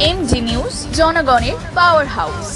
MG news, জনগণের power house.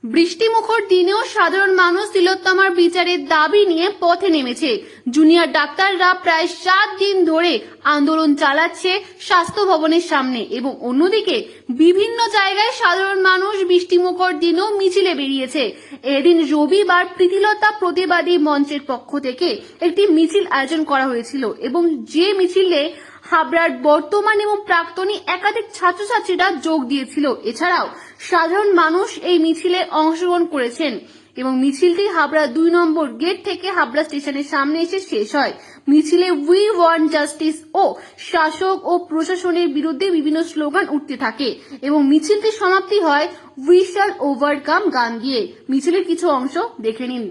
বৃষ্টিমুখর দিনেও সাধারণ মানুষ তিলোত্তমার বিচারের দাবি নিয়ে পথে নেমেছে। জুনিয়র ডাক্তাররা প্রায় 7 দিন ধরে আন্দোলন চালাচ্ছে স্বাস্থ্য ভবনের সামনে এবং অন্যদিকে বিভিন্ন জায়গায় সাধারণ মানুষ বৃষ্টিমুখর দিনেও মিছিলে বেরিয়েছে। এদিন রবিবার প্রীতিলতা প্রতিবাদী মঞ্চের পক্ষ থেকে একটি মিছিল আয়োজন করা হয়েছিল এবং যে মিছিলে হাবড়ার বর্তমান এবং প্রাক্তনী একাধিক ছাত্রছাত্রীরা যোগ দিয়েছিল। এছাড়াও সাধারণ মানুষ এই মিছিলে অংশগ্রহণ করেছেন এবং মিছিলটি হাবড়া 2 নম্বর গেট থেকে হাবড়া স্টেশনের সামনে এসে শেষ হয়। মিছিলে উই ওয়ান্ট জাস্টিস ও শাসক ও প্রশাসনের বিরুদ্ধে বিভিন্ন স্লোগান উঠতে থাকে এবং মিছিলটির সমাপ্তি হয় উই শ্যাল ওভারকাম গান দিয়ে। মিছিলের কিছু অংশ দেখে নিন।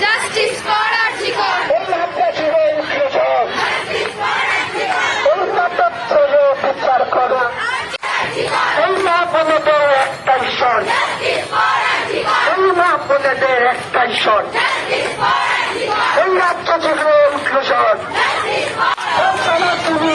জাস্টিস ফর আরজিকর, একটাই শট, এই রাজ্য থেকে ইনক্লুশন। তুমি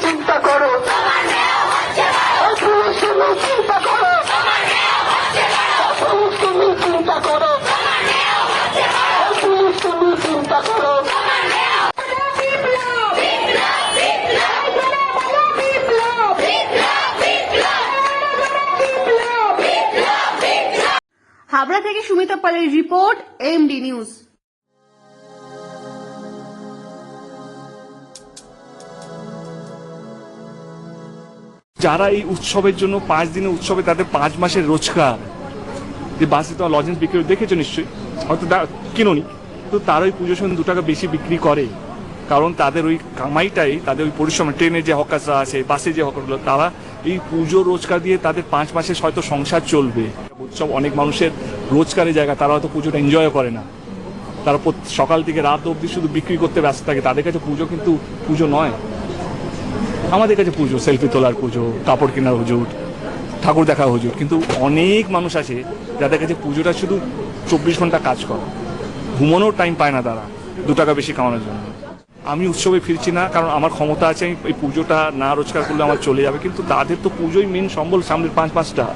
চিন্তা করো, হাবড়া থেকে সুমিতা পালের রিপোর্ট, এমডি নিউজ। যারা এই উৎসবের জন্য 5 দিনের উৎসবে তাদের 5 মাসের রোজগার, যে বাসে তো লজেন্স বিক্রি দেখেছো নিশ্চয়ই, হয়তো কিনোনি, তো তারা ওই পুজোর সময় 2 টাকা বেশি বিক্রি করে, কারণ তাদের ওই কামাইটাই, তাদের ওই পরিশ্রম, ট্রেনের যে হকাররা আছে, বাসে যে হকারগুলো, তারা এই পুজো রোজগার দিয়ে তাদের 5 মাসের হয়তো সংসার চলবে। উৎসব অনেক মানুষের রোজগারের জায়গা, তারা হয়তো পুজোটা এনজয় করে না, তারা সকাল থেকে রাত অবধি শুধু বিক্রি করতে ব্যস্ত থাকে। তাদের কাছে পুজো কিন্তু পুজো নয়। আমাদের কাছে পুজো সেলফি তোলার পুজো, কাপড় কেনার হুজুর, ঠাকুর দেখা হুজুর, কিন্তু অনেক মানুষ আছে যাদের কাছে পুজোটা শুধু 24 ঘন্টা কাজ করে, ঘুমানোর টাইম পায় না তারা 2 টাকা বেশি কামানোর জন্য। আমি উৎসবে ফিরছি না, কারণ আমার ক্ষমতা আছে, আমি এই পুজোটা না রোজগার করলে আমার চলে যাবে, কিন্তু তাদের তো পুজোই মেন সম্বল, সামনের 5 মাসটা।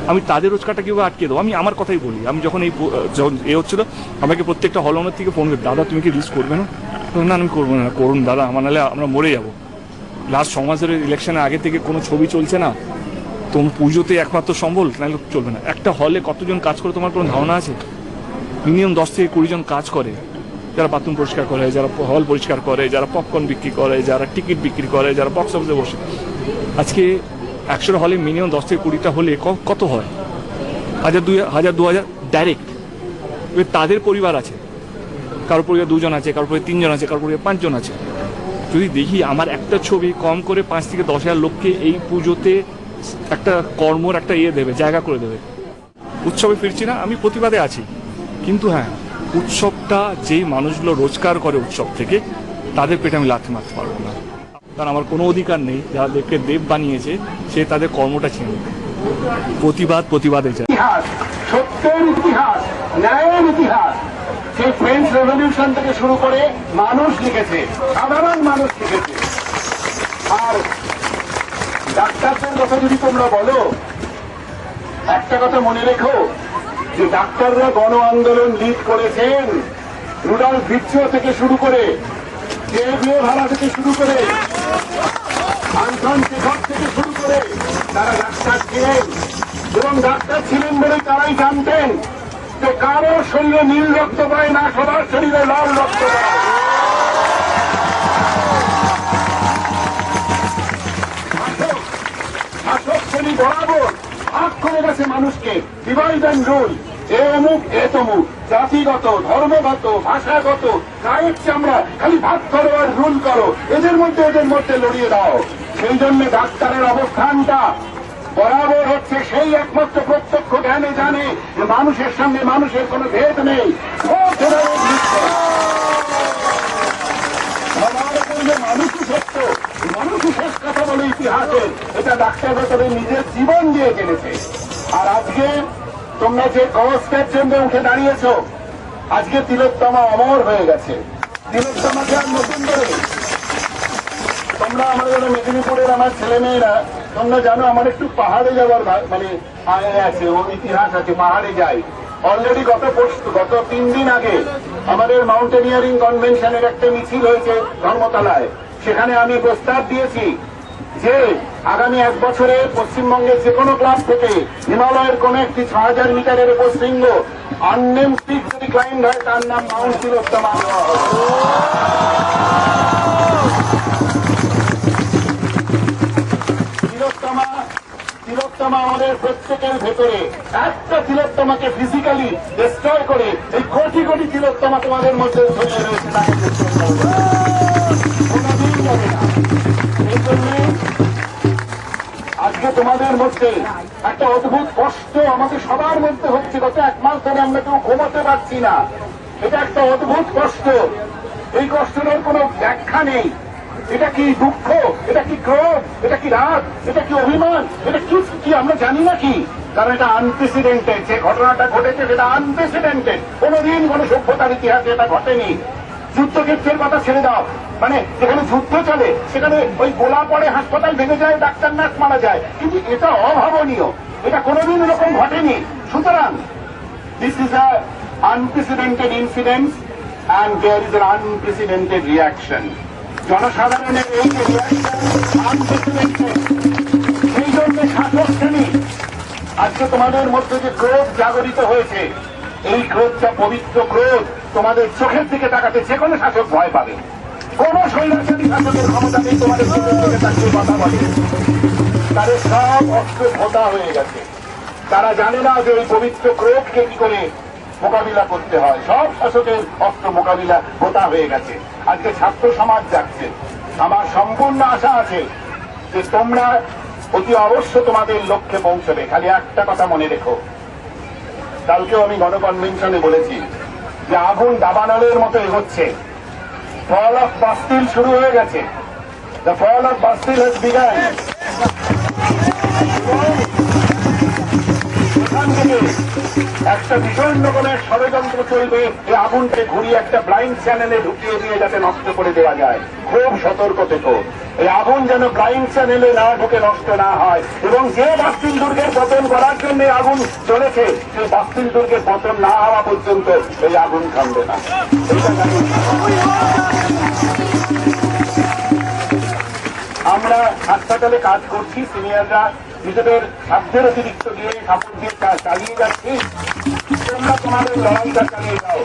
আমি তাদের রোজগারটা কীভাবে আটকে দেবো? আমি আমার কথাই বলি, আমি যখন যখন হচ্ছিল, আমাকে প্রত্যেকটা হল ওনার থেকে ফোন করে, দাদা তুমি কি রিস্ক করবে না? না আমি করবো না। করুন দাদা, আমার নাহলে আমরা মরে যাবো। লাস্ট 6 মাসের ইলেকশনের আগে থেকে কোনো ছবি চলছে না, তোমার পুজোতে একমাত্র সম্বল, নাহলে চলবে না। একটা হলে কতজন কাজ করে তোমার কোনো ধারণা আছে? মিনিমাম 10 থেকে 20 জন কাজ করে, যারা বাথরুম পরিষ্কার করে, যারা হল পরিষ্কার করে, যারা পপকর্ন বিক্রি করে, যারা টিকিট বিক্রি করে, যারা বক্স অফিসে বসে। আজকে 100 হলে মিনিমাম 10 থেকে 20টা হলে কত হয়? 1000, 2000 ডাইরেক্ট। এবার তাদের পরিবার আছে, কারোর পরিবার 2 জন আছে, কারোর পরিবার 3 জন আছে, কারোর পরিবার 5 জন আছে। যদি দেখি আমার একটা ছবি কম করে 5 থেকে 10,000 লোককে এই পুজোতে একটা কর্মর একটা দেবে, জায়গা করে দেবে। উৎসবে ফিরছি না, আমি প্রতিবাদে আছি, কিন্তু হ্যাঁ, উৎসবটা যেই মানুষগুলো রোজগার করে উৎসব থেকে, তাদের পেটে আমি লাথি মারতে পারবো না, কারণ আমার কোনো অধিকার নেই। যাদেরকে দেব বানিয়েছে সে তাদের কর্মটা ছিনে। প্রতিবাদে যায়। ইতিহাস, সত্যের ইতিহাস, ন্যায়ের ইতিহাস, সেই ফ্রেঞ্চ রেভলিউশন থেকে শুরু করে মানুষ লিখেছে, সাধারণ মানুষ লিখেছে। আর ডাক্তারদের কথা যদি তোমরা বলো, একটা কথা মনে রেখো, যে ডাক্তাররা গণ আন্দোলন লিড করেছেন, রুডাল্ফ ভিট্রিও থেকে শুরু করে, ভাড়া থেকে শুরু করে, আনসন চেখভ থেকে শুরু করে, তারা ডাক্তার ছিলেন, এবং ডাক্তার ছিলেন বলে তারাই জানতেন যে কারো শরীরে নীল রক্ত পায় না, সবার শরীরে লাল রক্ত পায়। শাসক শ্রেণী বরাবর ভাগ করে গেছে মানুষকে, ডিভাইড অ্যান্ড রুল। এ অমুক এ তমুক, জাতিগত, ধর্মগত, ভাষাগত, গায়ের চামড়া, খালি ভাগ করো আর রুল করো, এদের মধ্যে লড়িয়ে দাও। সেই জন্য ডাক্তারের অবস্থানটা বরাবর হচ্ছে সেই একমাত্র প্রত্যক্ষ জ্ঞানে জানে যে মানুষের সঙ্গে মানুষের কোনো ভেদ নেই। মানুষই সত্য, মানুষই শেষ কথা বলে ইতিহাসে, এটা ডাক্তার ভেতরে নিজের জীবন দিয়ে জেনেছে। আর আজকে তোমরা যে কষ্টের জন্য উঠে দাঁড়িয়েছ, আজকে তিলোত্তমা অমর হয়ে গেছে। তিলোত্তমাকে আর নতুন করে তোমরা আমাদের মেদিনীপুরের আমার ছেলে মেয়েরা, তোমরা জানো আমার একটু পাহাড়ে যাওয়ার মানে আছে, ও ইতিহাস আছে, পাহাড়ে যাই। অলরেডি গত 3 দিন আগে আমাদের মাউন্টেনিয়ারিং কনভেনশনের একটা মিছিল হয়েছে ধর্মতলায়। সেখানে আমি প্রস্তাব দিয়েছি যে আগামী 1 বছরে পশ্চিমবঙ্গের যে কোনো ক্লাব থেকে হিমালয়ের কোন একটি 6000 মিটারের উপর শৃঙ্গ আননেম পিক যদি ক্লাইম্ব হয়, তার নাম মাউন্ট তিলোত্তমা দেওয়া হবে। তিলোত্তমা আমাদের প্রত্যেকের ভেতরে, একটা তিলোত্তমাকে ফিজিক্যালি ডিস্ট্রয় করে এই কোটি কোটি তিলোত্তমা তোমাদের মধ্যে ছড়িয়ে রয়েছে, তাকে কোনদিন যাবে না। এই জন্য আজকে তোমাদের মধ্যে একটা অদ্ভুত কষ্ট আমাদের সবার মধ্যে হচ্ছে। গত 1 মাস ধরে আমরা কেউ ঘুমাতে পারছি না। এটা একটা অদ্ভুত কষ্ট। এই কষ্টের কোনো ব্যাখ্যা নেই। এটা কি দুঃখ, এটা কি ক্রোধ, এটা কি রাগ, এটা কি অভিমান, এটা কি আমরা জানি না কি? কারণ এটা আনপ্রেসিডেন্টেড। যে ঘটনাটা ঘটেছে সেটা আনপ্রেসিডেন্টেড। কোনদিন কোন সভ্যতার ইতিহাসে এটা ঘটেনি। যুদ্ধক্ষেত্রের কথা ছেড়ে দাও, মানে যেখানে যুদ্ধ চলে সেখানে ওই গোলা পড়ে, হাসপাতাল ভেঙে যায়, ডাক্তার নার্স মারা যায়, কিন্তু এটা অভাবনীয়। এটা কোনদিন এরকম ঘটেনি। সুতরাং this is a unprecedented incident and there is an unprecedented reaction. জনসাধারণের এই যে রিয়াকশন আনপ্রেসিডেন্টেড, সেই জন্য শাসক শ্রেণী আজকে তোমাদের মধ্যে যে ক্রোধ জাগরিত হয়েছে, এই ক্রোধটা পবিত্র ক্রোধ। তোমাদের চোখের দিকে তাকাতে যে কোনো শাসক ভয় পাবে। কোন স্বৈরাচারী শাসকের ক্ষমতা নেই তোমাদের চোখের দিকে তাকিয়ে কথা বলে। তাদের সব অস্ত্র ভোতা হয়ে গেছে। তারা জানে না যে এই পবিত্র ক্রোধকে কি করে মোকাবিলা করতে হয়। সব শাসকের অস্ত্র মোকাবিলা ভোতা হয়ে গেছে। আজকে ছাত্র সমাজ যাচ্ছে। আমার সম্পূর্ণ আশা আছে যে তোমরা অতি অবশ্য তোমাদের লক্ষ্যে পৌঁছবে। খালি একটা কথা মনে রেখো, কালকেও আমি গণকনভেনশনে বলেছি যে আগুন দাবানলের মতো এগোচ্ছে। ফল অফ বাস্তিল শুরু হয়ে গেছে। The fall of Bastille has begun. এখান থেকে একটা ভীষণ রকমের ষড়যন্ত্র চলবে এই আগুনকে ঘুরিয়ে একটা ব্লাইন্ড চ্যানেলে ঢুকিয়ে দিয়ে যাতে নষ্ট করে দেওয়া যায়। খুব সতর্ক থেকো, এই আগুন যেন ব্লাইন্ড চ্যানেলে না ঢুকে নষ্ট না হয়। এবং যে বাস্তিল দুর্গের পতন করার জন্য আগুন চলেছে, সেই বাস্তিল দুর্গের পতন না হওয়া পর্যন্ত এই আগুন থামবে না। আমরা হাসপাতালে কাজ করছি, সিনিয়ররা নিজেদের সাধ্যের অতিরিক্ত দিয়ে কাপড় দিয়ে চালিয়ে যাচ্ছি। তোমরা তোমাদের লড়াইটা চালিয়ে যাও।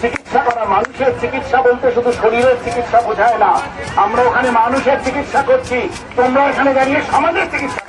চিকিৎসা করা, মানুষের চিকিৎসা বলতে শুধু শরীরের চিকিৎসা বোঝায় না। আমরা ওখানে মানুষের চিকিৎসা করছি, তোমরা এখানে দাঁড়িয়ে সমাজের চিকিৎসা